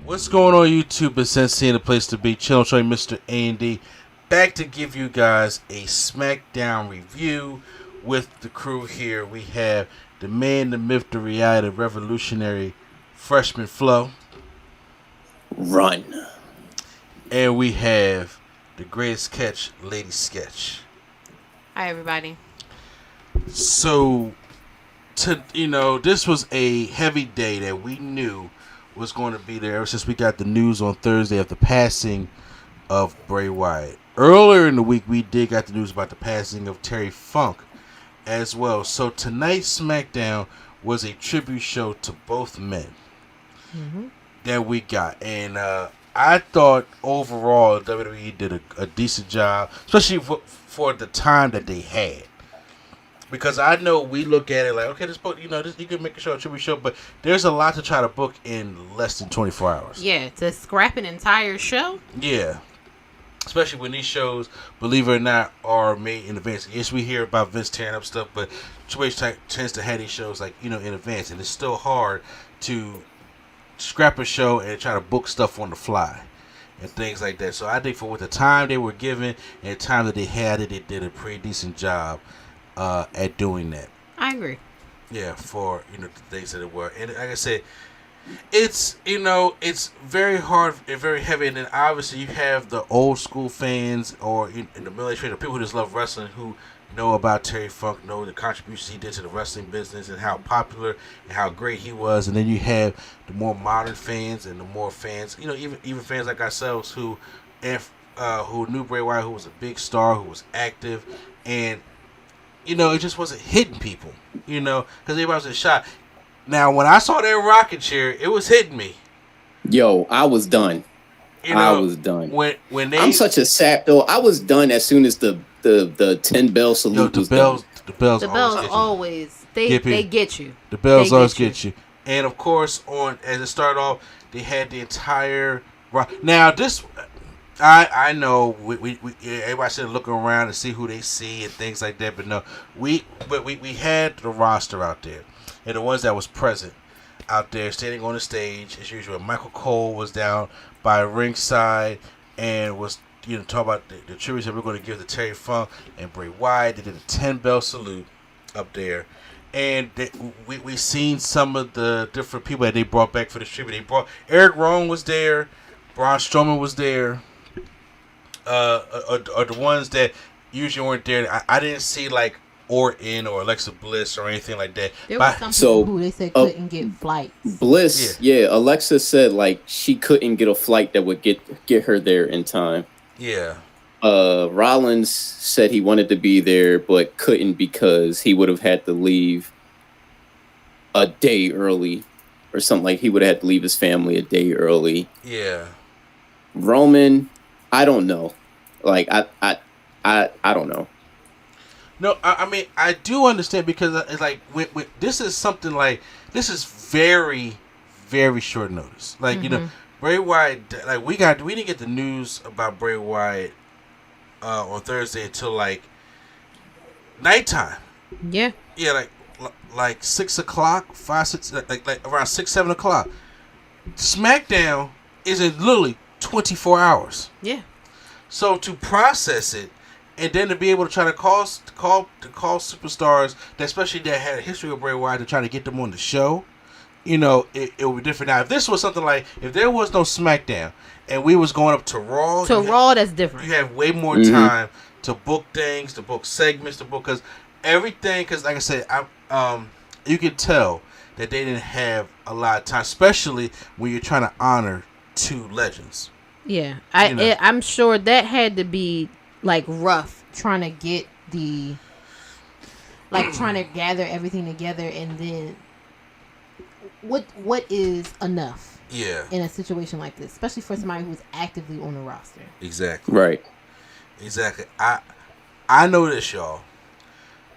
What's going on YouTube? It's Sensei, the place to be. Channel showing Mr. A&D. Back to give you guys a Smackdown review with the crew here. We have the man, the myth, the reality, revolutionary freshman Flo. Run. And we have the greatest catch, Lady Sketch. Hi, everybody. So, this was a heavy day that we knew was going to be there ever since we got the news on Thursday of the passing of Bray Wyatt. Earlier in the week, we did got the news about the passing of Terry Funk as well. So tonight's SmackDown was a tribute show to both men that we got. And I thought overall WWE did a decent job, especially for the time that they had. Because I know we look at it like, okay, this book, you can make a show, a tribute show, but there's a lot to try to book in less than 24 hours. Yeah, to scrap an entire show? Yeah. Especially when these shows, believe it or not, are made in advance. Yes, we hear about Vince tearing up stuff, but Triple H tends to have these shows in advance, and it's still hard to scrap a show and try to book stuff on the fly and things like that. So I think for what the time they were given and the time that they had it, they did a pretty decent job at doing that. I agree. Yeah, for the things that it were, and like I said, it's very hard and very heavy, and then obviously you have the old school fans or in the military, the people who just love wrestling who know about Terry Funk, know the contributions he did to the wrestling business and how popular and how great he was, and then you have the more modern fans and the more fans, even fans like ourselves who knew Bray Wyatt, who was a big star, who was active, and it just wasn't hitting people, because everybody was in shock. Now, when I saw that rocking chair, it was hitting me. Yo, I was done. I was done. When I'm such a sap though. I was done as soon as the 10 bell salute was done. The bells always they get you. The bells always get you. And of course, as it started off, they had the entire rock. Now this. I know we everybody should look around and see who they see and things like that, but no, we had the roster out there, and the ones that was present out there standing on the stage as usual. Michael Cole was down by ringside and was talking about the tributes that we're going to give to Terry Funk and Bray Wyatt. They did a 10-bell salute up there, and we seen some of the different people that they brought back for the tribute. They brought Eric Rowan was there, Braun Strowman was there. Are the ones that usually weren't there. I didn't see like Orton or Alexa Bliss or anything like that. There was some people who they said couldn't get flights. Bliss, yeah. Alexa said like she couldn't get a flight that would get her there in time. Yeah. Rollins said he wanted to be there but couldn't because he would have had to leave a day early or something. Like he would have had to leave his family a day early. Yeah. Roman, I don't know. Like I don't know. No, I mean I do understand because it's like this is something like this is very, very short notice. Like Bray Wyatt. Like we didn't get the news about Bray Wyatt on Thursday until like nighttime. Yeah. Yeah, like 6 o'clock, 5, 6, like around 6, 7 o'clock. SmackDown is in literally 24 hours. Yeah. So to process it, and then to be able to try to call superstars, that especially that had a history of Bray Wyatt, to try to get them on the show, it would be different. Now, if this was something like, if there was no SmackDown, and we was going up to Raw. That's different. You have way more time to book things, to book segments, because like I said, you can tell that they didn't have a lot of time, especially when you're trying to honor two legends. Yeah, I'm sure that had to be like rough trying to get trying to gather everything together, and then what is enough? Yeah, in a situation like this, especially for somebody who's actively on the roster. Exactly. Right. Exactly. I know this, y'all.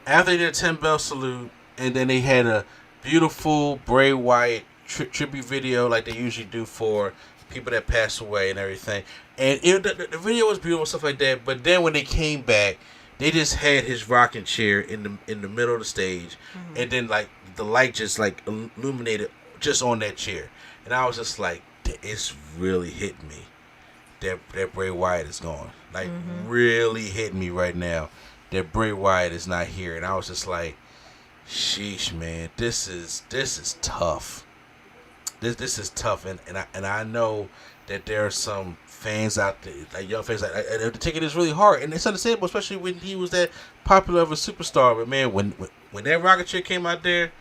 After they did a 10-bell salute, and then they had a beautiful Bray Wyatt tribute video like they usually do for people that pass away and everything. And the video was beautiful, stuff like that. But then when they came back, they just had his rocking chair in the middle of the stage, and then like the light just like illuminated just on that chair, and I was just like, it's really hitting me that Bray Wyatt is gone. Like, really hitting me right now that Bray Wyatt is not here. And I was just like, sheesh, man, this is tough. This is tough, and I know that there are some fans out there, like young fans, they're taking this really hard, and it's understandable, especially when he was that popular of a superstar. But man, when that rocket chair came out there,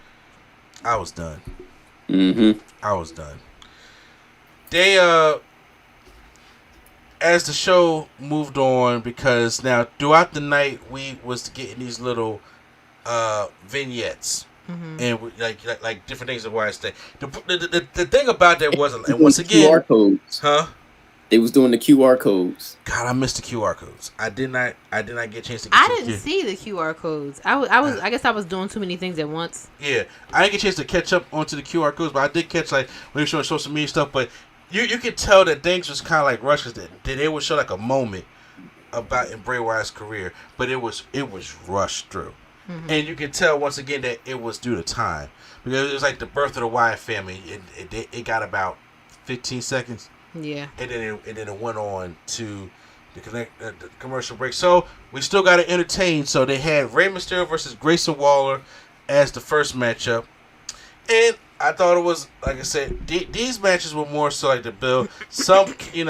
I was done. I was done. They as the show moved on, because now throughout the night we was getting these little vignettes. And like different things of why I stay. The thing about that was, and once again, QR codes. Huh? They was doing the QR codes. God, I missed the QR codes. I did not get a chance to. I didn't see the QR codes. I guess I was doing too many things at once. Yeah, I didn't get a chance to catch up onto the QR codes, but I did catch when they were showing social media stuff. But you could tell that things was kind of like rushes. That they would show like a moment about in Bray Wyatt's career, but it was rushed through. And you can tell once again that it was due to time, because it was like the birth of the Wyatt family. It got about 15 seconds. Yeah. And then it went on to the commercial break. So we still got to entertain. So they had Rey Mysterio versus Grayson Waller as the first matchup, and I thought it was, like I said, these matches were more so like the build. Some you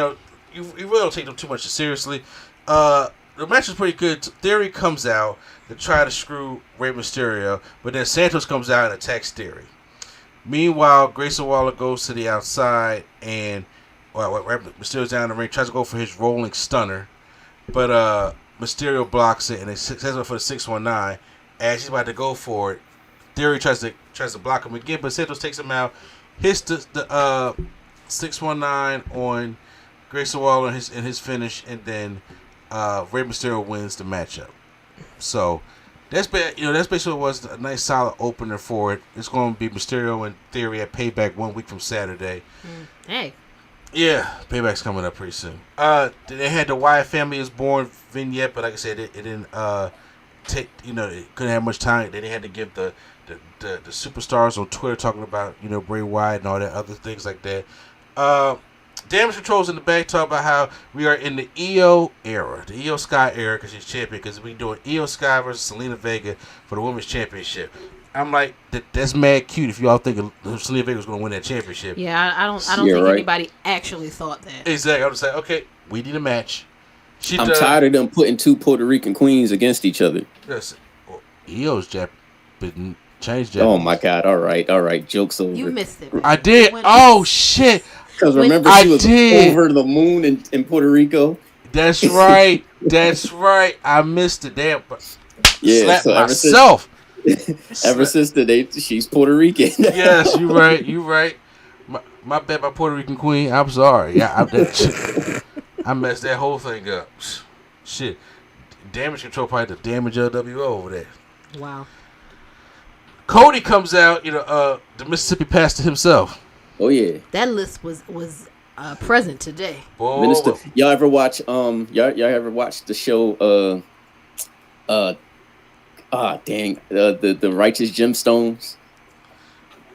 really don't take them too much seriously. The match is pretty good. Theory comes out to try to screw Rey Mysterio, but then Santos comes out and attacks Theory. Meanwhile, Grayson Waller goes to the outside, and Mysterio's down the ring, tries to go for his rolling stunner, but Mysterio blocks it, and it sets up for the 619. As he's about to go for it, Theory tries to block him again, but Santos takes him out, hits the 619 on Grayson Waller in his finish, and then Rey Mysterio wins the matchup. So that's basically what was a nice solid opener for it. It's going to be Mysterio and Theory at Payback 1 week from Saturday. Hey. Yeah, Payback's coming up pretty soon. They had the Wyatt Family is Born vignette, but like I said, it didn't take. It couldn't have much time. They had to give the superstars on Twitter talking about Bray Wyatt and all that other things like that. Damage Control's in the back, talking about how we are in the Io era, the Io Sky era, because she's champion, because we're doing Io Sky versus Selena Vega for the Women's Championship. I'm like, that's mad cute if y'all think Selena Vega was going to win that championship. Yeah, I don't think anybody actually thought that. Exactly. I'm just like, okay, we need a match. I'm tired of them putting two Puerto Rican queens against each other. Listen, Io's Japanese. Oh my God! All right. Jokes over. You missed it. Man. I did. Oh shit! Because remember, she was over the moon in Puerto Rico. That's right. That's right. I missed it. Damn. Yeah. Slapped so myself. Ever since the day, she's Puerto Rican. Yes, you right. My bad, my Puerto Rican queen. I'm sorry. Yeah, I messed that whole thing up. Shit. Damage Control probably the damage LWO over there. Wow. Cody comes out, the Mississippi Pastor himself. Oh yeah. That list was present today. Whoa. Minister, y'all ever watch y'all ever watch the show the Righteous Gemstones?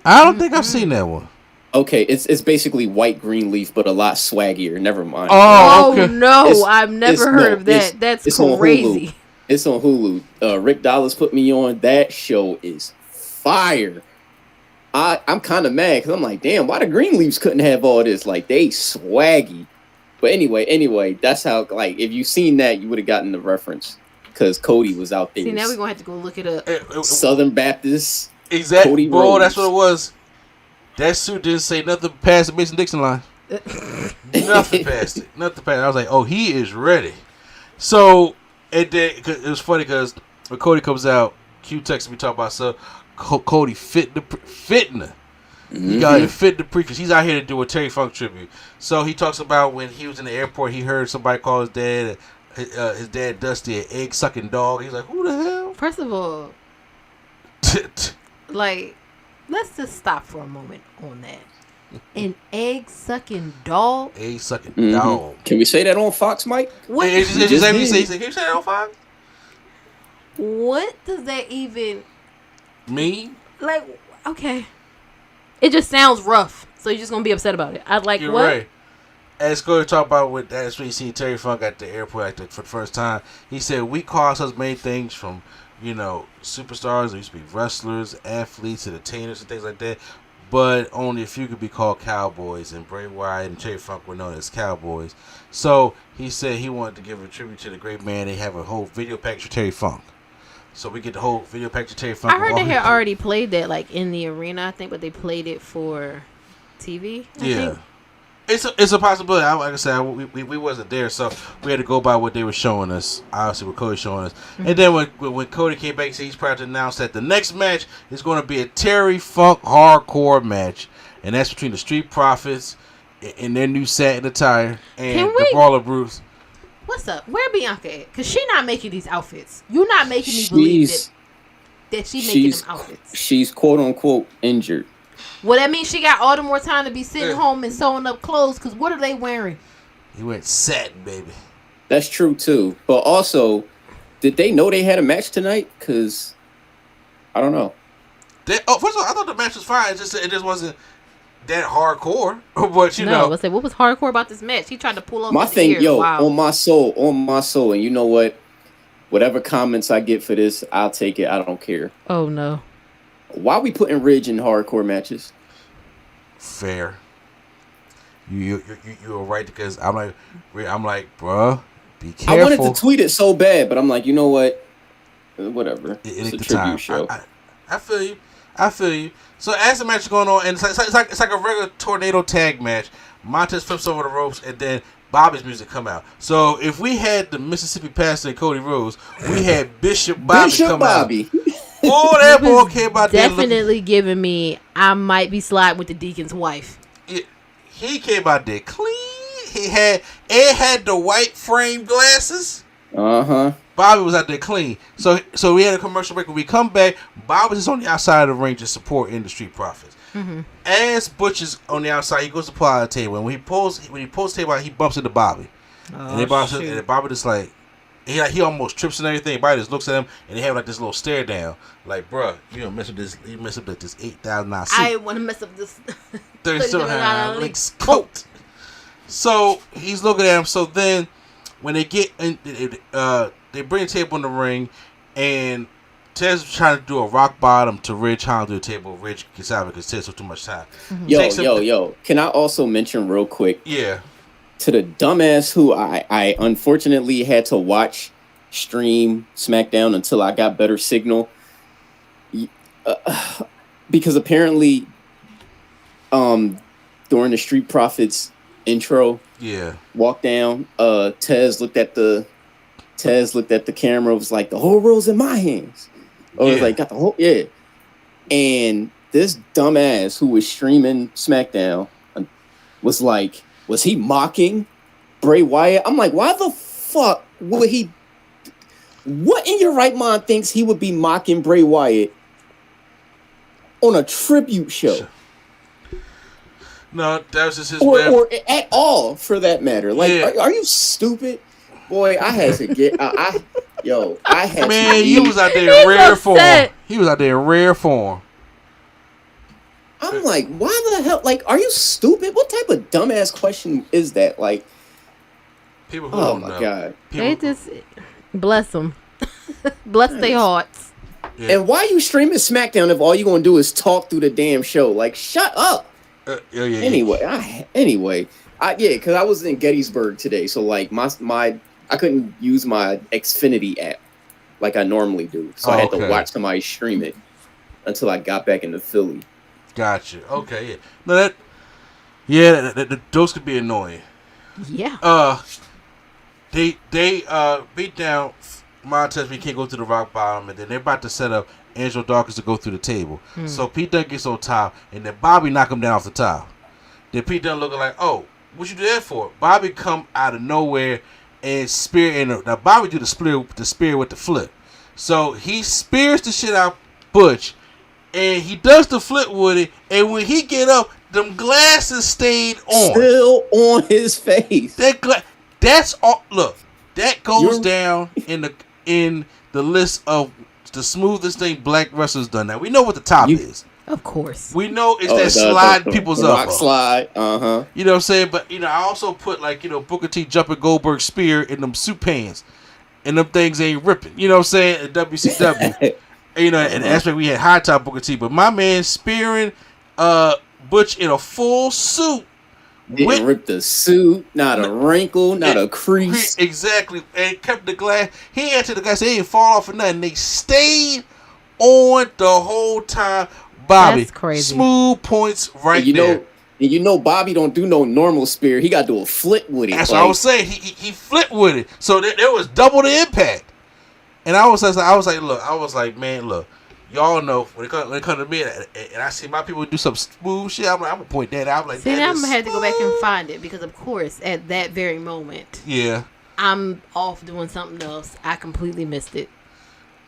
I don't think I've seen that one. Okay, it's basically White Green Leaf, but a lot swaggier. Never mind. Oh, okay. No, I've never heard of that. That's crazy. It's on Hulu. Rick Dallas put me on. That show is fire. I'm kind of mad because I'm like, damn, why the Greenleafs couldn't have all this? Like, they swaggy. But anyway, that's how, like, if you seen that, you would have gotten the reference because Cody was out there. See, now we're going to have to go look it up. Southern Baptist. Exactly. Cody Bro, Rhodes. that's what it was. That suit didn't say nothing past the Mason-Dixon line. Nothing past it. I was like, oh, he is ready. So, it was funny because when Cody comes out, Q texted me talking about Cody fitting her. He got him fit the pre because he's out here to do a Terry Funk tribute. So he talks about when he was in the airport, he heard somebody call his dad, his dad Dusty, an egg sucking dog. He's like, who the hell? First of all, like, let's just stop for a moment on that. An egg sucking dog. Egg sucking dog. Can we say that on Fox, Mike? What? Can you say that on Fox? What does that even mean? Like, okay. It just sounds rough. So you're just gonna be upset about it? I'd like You're what? right. As Cody talked about with that's when you see Terry Funk at the airport for the first time. He said we call ourselves many things from, superstars. There used to be wrestlers, athletes, entertainers, and things like that. But only a few could be called cowboys, and Bray Wyatt and Terry Funk were known as cowboys. So he said he wanted to give a tribute to the great man. They have a whole video package for Terry Funk. So we get the whole video package of Terry Funk. I heard they had already played that like in the arena, I think, but they played it for TV. I think. It's a possibility. Like I said, we wasn't there, so we had to go by what they were showing us. Obviously, what Cody showing us. Mm-hmm. And then when Cody came back, he's proud to announce that the next match is going to be a Terry Funk hardcore match, and that's between the Street Profits in their new satin attire and the Brawler Bruce. What's up? Where Bianca at? Because she not making these outfits. You're not making me believe that she making them outfits. She's quote unquote injured. Well, that means she got all the more time to be sitting home and sewing up clothes. Because what are they wearing? He went satin, baby. That's true too. But also, did they know they had a match tonight? Because I don't know. First of all, I thought the match was fine. It just wasn't that hardcore. But know, let's say what was hardcore about this match? He tried to pull off my thing, ears. Wow. on my soul. And you know what? Whatever comments I get for this, I'll take it. I don't care. Oh no. Why are we putting Ridge in hardcore matches? Fair. You were right because I'm like, bruh, be careful. I wanted to tweet it so bad, but I'm like, you know what? Whatever. It's a tribute show. I feel you. So as the match is going on, and it's like a regular tornado tag match. Montez flips over the ropes, and then Bobby's music come out. So if we had the Mississippi Pastor and Cody Rhodes, we had Bishop Bobby come out. Oh, that boy came out there. Definitely giving me, I might be sliding with the deacon's wife. He came out there clean. Ed had the white frame glasses. Bobby was out there clean. So we had a commercial break. When we come back, Bobby is on the outside of the ring to support in the Street Profits. Mm-hmm. As Butch is on the outside, he goes to pull out the table. And when he pulls the table out, he bumps into Bobby. And Bobby just like, he almost trips and everything. Bobby just looks at him and they have like this little stare down. Like, bruh, you don't mess up this. You mess up this $8,000 suit. I want to mess up this $37 coat. So he's looking at him. So then when they get in, they bring the table in the ring, and Ted's trying to do a rock bottom to Ridge Holland through the table. Ridge gets out because Ted took too much time. Mm-hmm. Yo. Can I also mention real quick? Yeah. To the dumbass who I unfortunately had to watch stream SmackDown until I got better signal. Because apparently during the Street Profits intro, walk down, Tez looked at the camera, was like, the whole world's in my hands. Or was like, got the whole and this dumbass who was streaming SmackDown was like, was he mocking Bray Wyatt? I'm like, why the fuck would he? What in your right mind thinks he would be mocking Bray Wyatt on a tribute show? No, that was just his or at all, for that matter. Like, are you stupid? Boy, I had to get. I had. Man, he was out there in rare form. He was out there in rare form. I'm like, why the hell? Like, are you stupid? What type of dumbass question is that? Like, people who don't know. Oh my god, they just bless them, bless their hearts. Yeah. And why are you streaming SmackDown if all you gonna do is talk through the damn show? Like, shut up. Anyway, because I was in Gettysburg today, so like my I couldn't use my Xfinity app like I normally do, so I had to watch somebody stream it until I got back into Philly. Gotcha. Okay, yeah. No, those could be annoying. Yeah. They beat down Montez. We can't go to the rock bottom, and then they're about to set up Angelo Dawkins to go through the table. So Pete Dunne gets on top, and then Bobby knock him down off the top. Then Pete Dunne looking like, oh, what you do that for? Bobby come out of nowhere and spear. Now Bobby do the spear with the flip. So he spears the shit out Butch. And he does the flip with it, and when he get up, them glasses stayed on. Still on his face. That's all. Look, that goes down in the list of the smoothest thing black wrestlers done. Now we know what the top is. Of course. We know it's that slide people's up. Rock slide. You know what I'm saying? But, I also put, Booker T jumping Goldberg spear in them suit pants. And them things ain't ripping. You know what I'm saying? At WCW. In the aspect we had high top Booker T. But my man spearing Butch in a full suit. Didn't rip the suit, not a wrinkle, not a crease. Exactly. And kept the glass. He answered the glass. They didn't fall off or nothing. They stayed on the whole time. Bobby. That's crazy. Smooth points right there. And Bobby don't do no normal spear. He got to do a flip with it. That's what I was saying. He flipped with it. So there was double the impact. And I was like, man, look. Y'all know when it comes to me, and I see my people do some smooth shit, I'm gonna point that out. I'm like, see, now I'm gonna have to go back and find it because, of course, at that very moment, I'm off doing something else. I completely missed it.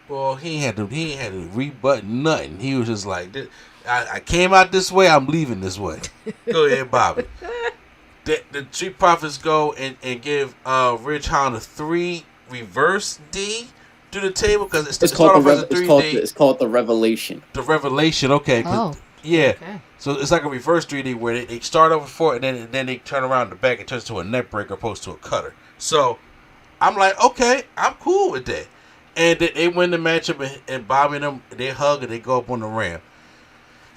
Well, he ain't had to rebut nothing. He was just like, I came out this way, I'm leaving this way. Go ahead, Bobby. The Street Profits go and give Rich Holland a 3 reverse D. To the table because it's called the Revelation. The Revelation, okay. Okay. So it's like a reverse 3D where they start over 4 and then they turn around the back and turns to a neck breaker opposed to a cutter. So I'm like, okay, I'm cool with that. And they win the matchup and Bobby and them they hug and they go up on the ramp.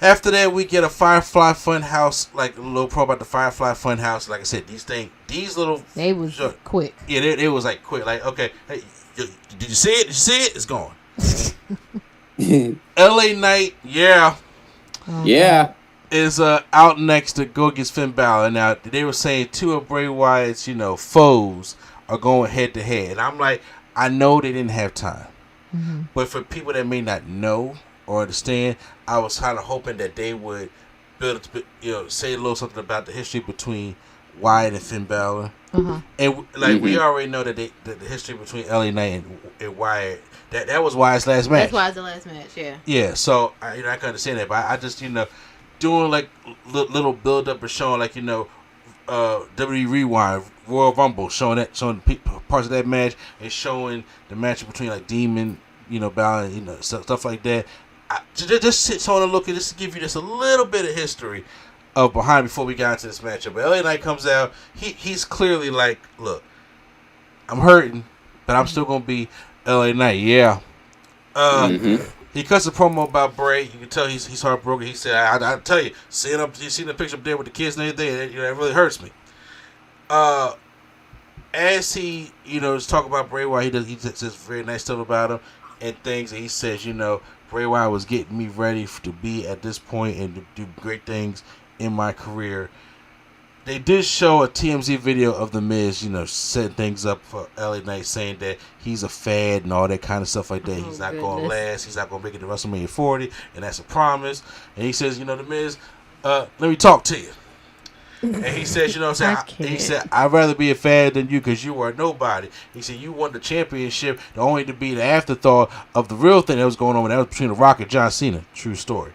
After that, we get a Firefly Funhouse, like a little pro about the Firefly Funhouse. Like I said, these little they was quick. Yeah, it was like quick. Like okay, hey. Did you see it? Did you see it? It's gone. LA Knight, is out next to go against Finn Balor. Now they were saying 2 of Bray Wyatt's foes are going head to head, and I'm like, I know they didn't have time, but for people that may not know or understand, I was kind of hoping that they would build, say a little something about the history between Wyatt and Finn Balor. And we already know that the history between LA Knight and Wyatt, that was Wyatt's last match. That's Wyatt's the last match, yeah. Yeah, so I can understand that, but I just doing like little build up and showing WWE Rewind Royal Rumble, showing parts of that match and showing the match between like Demon, Balor, stuff like that. Just sit on a look and just give you just a little bit of history of behind before we got into this matchup. But LA Knight comes out. He's clearly like, look, I'm hurting, but I'm still gonna be LA Knight. Yeah. He cuts a promo about Bray. You can tell he's heartbroken. He said, "I tell you, seeing the picture up there with the kids and everything, that really hurts me." As he is talking about Bray Wyatt, he says very nice stuff about him and things. And he says, Bray Wyatt was getting me ready to be at this point and to do great things in my career. They did show a TMZ video of The Miz, setting things up for LA Knight, saying that he's a fad and all that kind of stuff like that. He's not going to last. He's not going to make it to WrestleMania 40, and that's a promise. And he says, The Miz, let me talk to you. And he says, he said, I'd rather be a fad than you because you are nobody. He said, you won the championship only to be the afterthought of the real thing that was going on. That was between The Rock and John Cena. True story.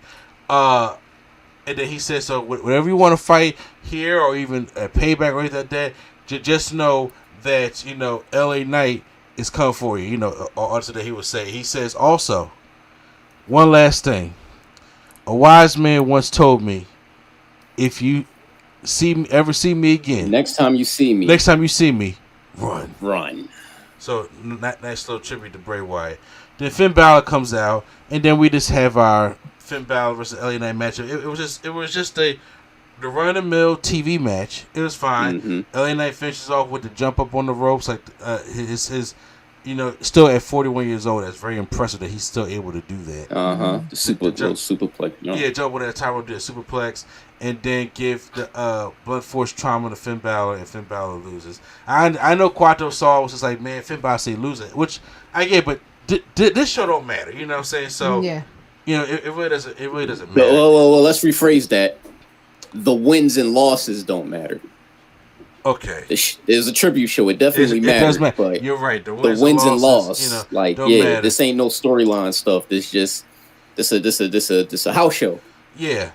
And then he says, so whatever you want to fight here or even at Payback or anything like that, just know that, LA Knight is coming for you. Also that he would say. He says also, one last thing. A wise man once told me, if you ever see me again. Next time you see me, run. So, nice little tribute to Bray Wyatt. Then Finn Balor comes out, and then we just have our Finn Balor versus LA Knight matchup. It was just the run-of-the-mill TV match. It was fine. LA Knight finishes off with the jump up on the ropes, like his still at 41 years old. That's very impressive that he's still able to do that. The superplex. Yeah, jump with that top rope, do a superplex, and then give the blunt force trauma to Finn Balor, and Finn Balor loses. I know Quattro saw was just like, man, Finn Balor say losing, which I get, but this show don't matter. You know what I'm saying? So yeah. It really doesn't matter. Well, let's rephrase that. The wins and losses don't matter. Okay. There's a tribute show. It definitely matters. Matter. But you're right. The wins and losses, matter. This ain't no storyline stuff. This a house show. Yeah.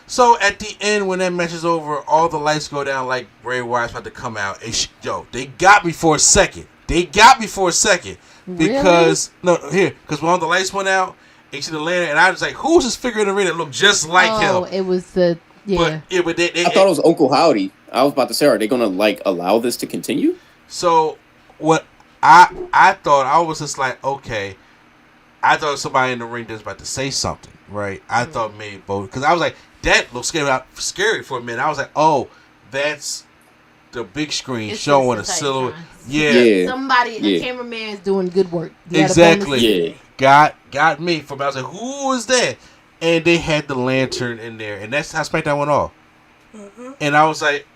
So at the end, when that match is over, all the lights go down like Bray Wyatt's about to come out. And they got me for a second. Because really? because when all the lights went out, you see the lantern, and I was like, who's this figure in the ring that looked just like him? Oh, it was the But I thought it was Uncle Howdy. I was about to say, are they gonna like allow this to continue? So what I thought, I was just like, okay, I thought somebody in the ring was about to say something, right? I thought maybe both, because I was like, that looks scary for a minute. I was like, oh, that's the big screen showing a silhouette. Yeah. Somebody, the cameraman is doing good work. Exactly. Got me from. I was like, who is that? And they had the lantern in there, and that's how SmackDown went off. Mm-hmm. And I was like,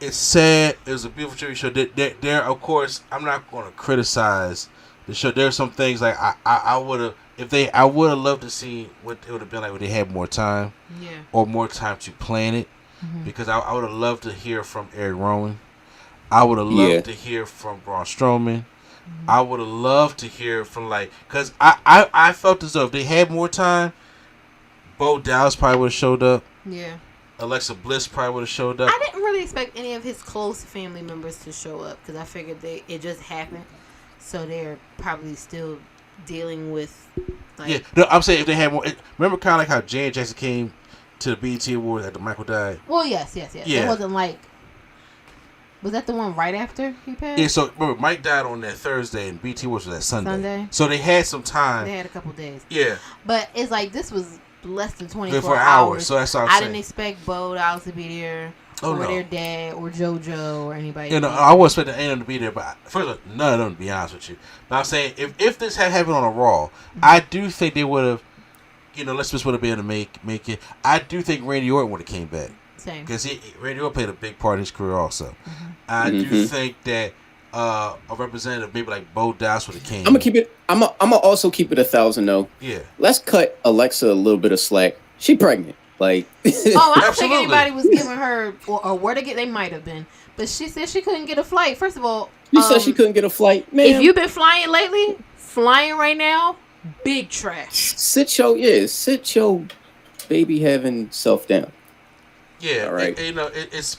it's sad. It was a beautiful tribute show. There, of course, I'm not going to criticize the show. There's some things like I would have, I would have loved to see what it would have been like when they had more time, or more time to plan it, because I would have loved to hear from Eric Rowan. I would have loved to hear from Braun Strowman. I would have loved to hear from, because I felt as though if they had more time, Bo Dallas probably would have showed up. Yeah. Alexa Bliss probably would have showed up. I didn't really expect any of his close family members to show up because I figured it just happened, so they're probably still dealing with. No, I'm saying if they had more. Remember, kind of like how Janet Jackson came to the BET Awards after Michael died. Well, yes. Yeah. It wasn't like. Was that the one right after he passed? Yeah, so remember, Mike died on that Thursday and BT was that Sunday. So they had some time. They had a couple days. Yeah. But it's like this was less than 24 hours. So that's all I'm saying. I didn't expect Bo Dallas to be there, or their dad, or JoJo, or anybody. I wasn't expecting anyone to be there, but first of all, none of them, to be honest with you. But I'm saying, if this had happened on a Raw, I do think they would have, Les Smith would have been able to make it. I do think Randy Orton would have came back. Because Randy Orton played a big part in his career also. Mm-hmm. I do think that a representative maybe like Bo Dallas would have came. I'm gonna keep it. I'm gonna also keep it 1,000 though. Yeah. Let's cut Alexa a little bit of slack. She pregnant. I don't think anybody was giving her or where to get. They might have been, but she said she couldn't get a flight. First of all, you said she couldn't get a flight. Man, if you've been flying lately, flying right now, big trash. Sit your baby having self down. Yeah, all right. It's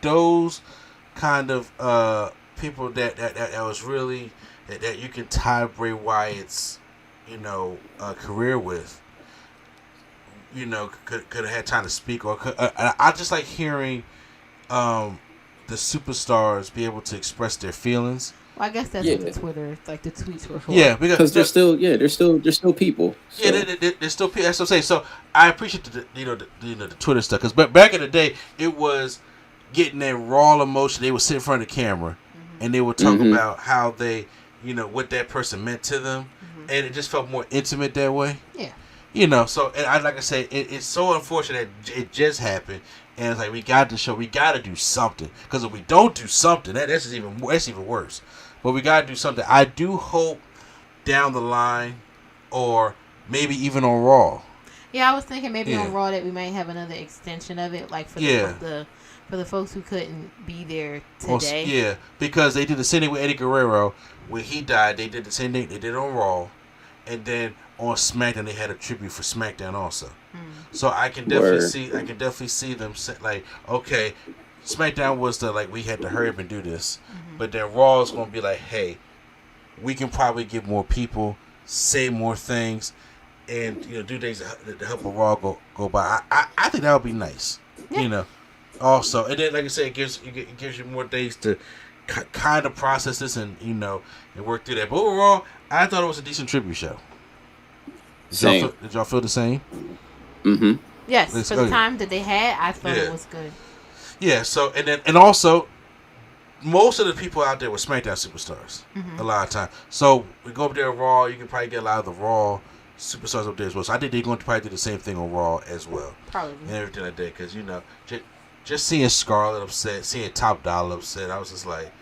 those kind of people that was really that you can tie Bray Wyatt's career with. Could have had time to speak, or I just like hearing the superstars be able to express their feelings. Well, I guess that's what the Twitter, the tweets were for. Yeah, because they're still people. So. Yeah, they're still people. That's what I'm saying. So I appreciate the Twitter stuff, because back in the day it was getting that raw emotion. They would sit in front of the camera and they would talk about how they, what that person meant to them, and it just felt more intimate that way. Yeah. So and like I say, it's so unfortunate that it just happened. And it's like we got to do something, because if we don't do something, that's even worse. But we got to do something. I do hope down the line, or maybe even on Raw. Yeah, I was thinking maybe on Raw that we might have another extension of it, like for the folks who couldn't be there today. Yeah, because they did the same thing with Eddie Guerrero when he died. They did the same thing they did on Raw, and then on SmackDown they had a tribute for SmackDown also. So I can definitely see them say, like, okay, SmackDown was we had to hurry up and do this, but then Raw is gonna be like, hey, we can probably get more people, say more things, and do things to help a Raw go by. I think that would be nice. Also, and then like I said, it gives you more days to kind of process this and and work through that. But overall, I thought it was a decent tribute show. Did y'all feel the same? Mm-hmm. Yes, for the time that they had, I thought it was good. Yeah, so and also most of the people out there were SmackDown superstars a lot of time. So we go up there Raw, you can probably get a lot of the Raw superstars up there as well. So I think they're going to probably do the same thing on Raw as well. Probably. And everything like that, because just seeing Scarlett upset, seeing Top Dollar upset, I was just like.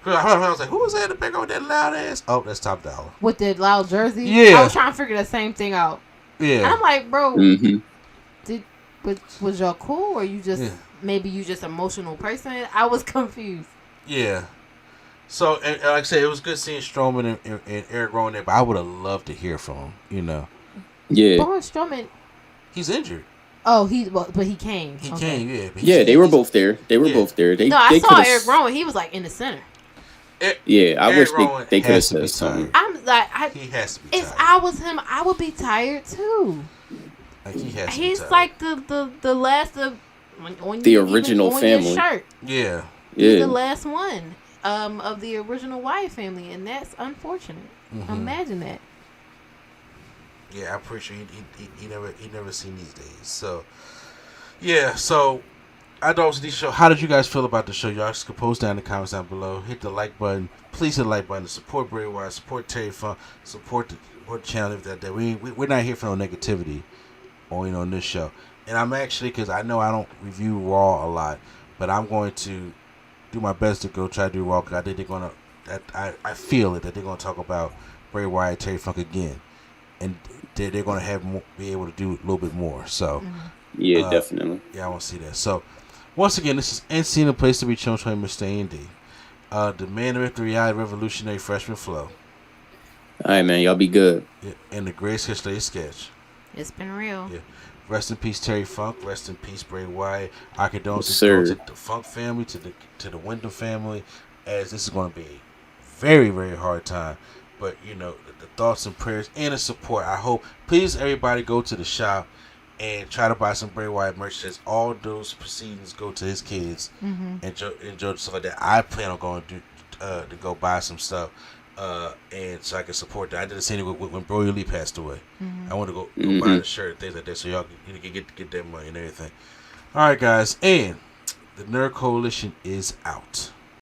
I was like, who was that in the background with that loud ass? Oh, that's Top Dollar. With the loud jersey? Yeah. I was trying to figure the same thing out. Yeah. And I'm like, bro, was y'all cool, or you just maybe you just emotional person? I was confused. Yeah. So, and like I said, it was good seeing Strowman and Eric Rowan there, but I would have loved to hear from him, Yeah. Braun Strowman. He's injured. Oh, but he came. He came, yeah. Yeah, they were both there. I saw Eric Rowan. He was in the center. I wish they could have said something. He has to be tired. If I was him, I would be tired too. Like he has to He's be tired. like the last of on the your, original on family. Your shirt. Yeah. He's the last one of the original Wyatt family, and that's unfortunate. Mm-hmm. Imagine that. Yeah, I'm pretty sure he never seen these days. So yeah, so I thought it was a decent show. How did you guys feel about the show? Y'all just can post down in the comments down below. Hit the like button. Please hit the like button. Support Bray Wyatt. Support Terry Funk. Support the channel. That we're not here for no negativity on this show. And I'm actually, because I know I don't review Raw a lot, but I'm going to do my best to go try to do Raw, because I think they're gonna. I feel it that they're gonna talk about Bray Wyatt, Terry Funk again, and they're gonna be able to do a little bit more. So yeah, definitely. Yeah, I want to see that. So once again, this is NC, the place to be. Chum Train, Mr. A&D. The man with the reality revolutionary freshman flow. All right, man. Y'all be good. Yeah, and the greatest history sketch. It's been real. Yeah. Rest in peace, Terry Funk. Rest in peace, Bray Wyatt. Our condolences Yes, go to the Funk family, to the Wyndham family, as this is going to be a very, very hard time. But, the thoughts and prayers and the support. I hope, please, everybody go to the shop and try to buy some Bray Wyatt merch. All those proceedings go to his kids and enjoy the stuff like that. I plan on going to go buy some stuff. And so I can support that. I did the same thing when Brody Lee passed away. I want to go buy the shirt and things like that, so y'all can get that money and everything. All right, guys, and the Nerd Coalition is out.